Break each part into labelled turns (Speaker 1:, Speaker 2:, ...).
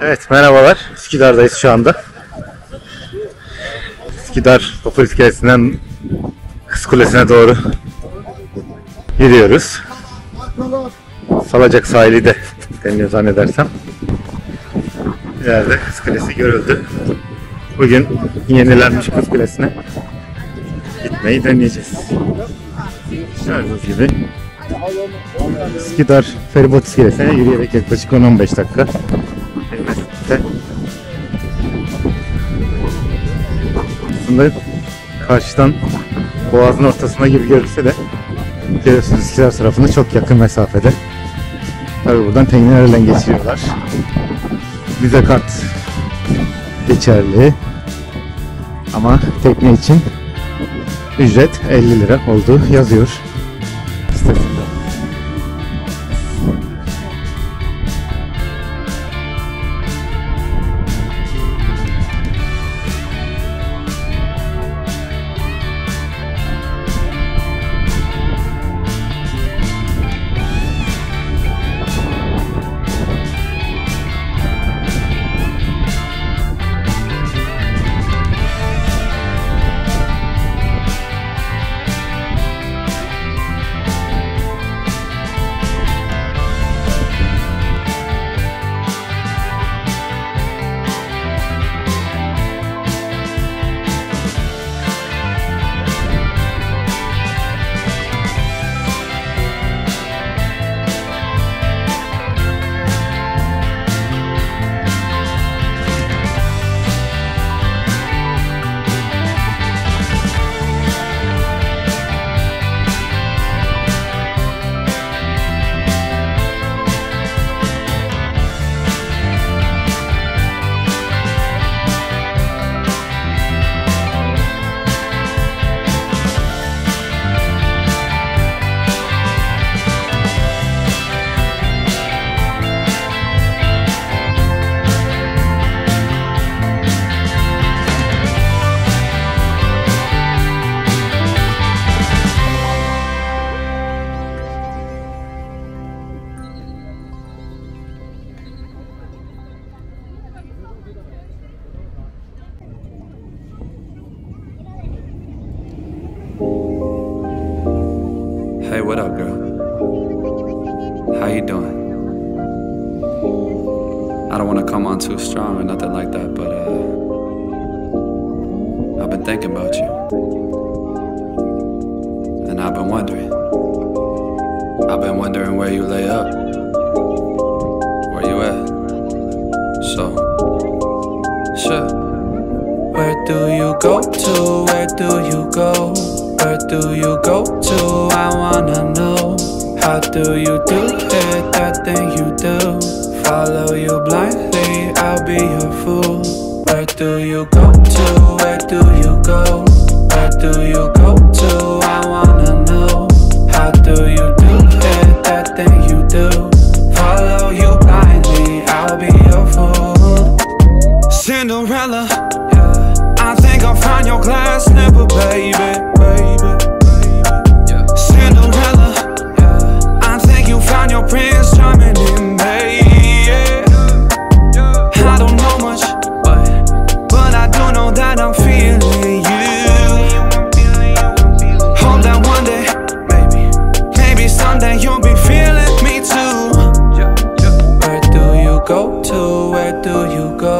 Speaker 1: Evet, merhabalar. Üsküdar'dayız şu anda. Üsküdar Popülis Kulesi'nden Kız Kulesi'ne doğru yürüyoruz. Salacak sahilinde deniyor zannedersem. İleride Kız Kulesi görüldü. Bugün yenilenmiş Kız Kulesi'ne gitmeyi deneyeceğiz. Gördüğünüz gibi Üsküdar feribot iskelesine yürüyerek yaklaşık 10-15 dakika mesafede. Aslında karşıdan boğazın ortasına gibi görünse de görüyorsunuz Üsküdar tarafında çok yakın mesafede. Tabii buradan teknelerle geçiyorlar. Müze kart geçerli ama tekne için ücret 50 lira olduğu yazıyor sitesinde.
Speaker 2: Hey, what up, girl? How you doing? I don't want to come on too strong or nothing like that, but I've been thinking about you. And I've been wondering where you lay up. Where you at? So, sure. Where do you go to? Where do you go? Where do you go to? I wanna know. How do you do it, that thing you do? Follow you blindly, I'll be your fool. Where do you go to? Where do you go? Where do you go to? I wanna know. How do you do it, that thing you do? Follow you blindly, I'll be your fool. Cinderella, yeah. I think I'll find your glass slipper, baby. Cinderella, yeah. I think you found your prince charming in me, yeah. I don't know much, but I do know that I'm feeling you. Hope that one day, maybe someday you'll be feeling me too. Where do you go to? Where do you go?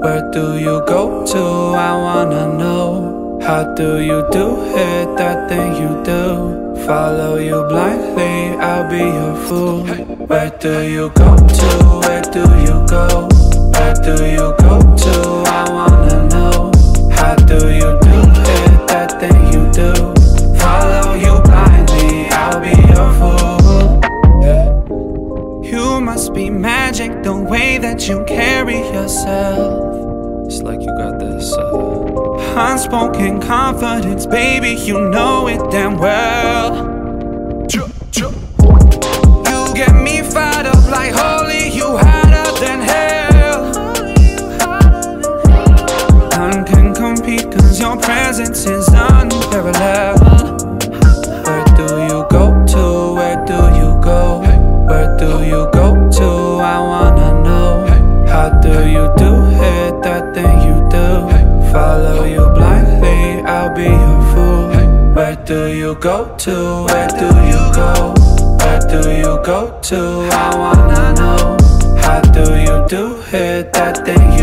Speaker 2: Where do you go to? I wanna know. How do you do it, that thing you do? Follow you blindly, I'll be your fool. Where do you go to? Where do you go? Where do you go to? I wanna know. How do you do it, that thing you do? Follow you blindly, I'll be your fool. Yeah. You must be magic, the way that you carry yourself. It's like you got this unspoken confidence, baby, you know it damn well. You get me fired up like holy, you hotter than hell. None can compete cause your presence is unparalleled. Where do you go to? Where do you go? Where do you go to? I wanna know. How you go to? Where do you go? Where do you go to? I wanna know. How do you do it? That thing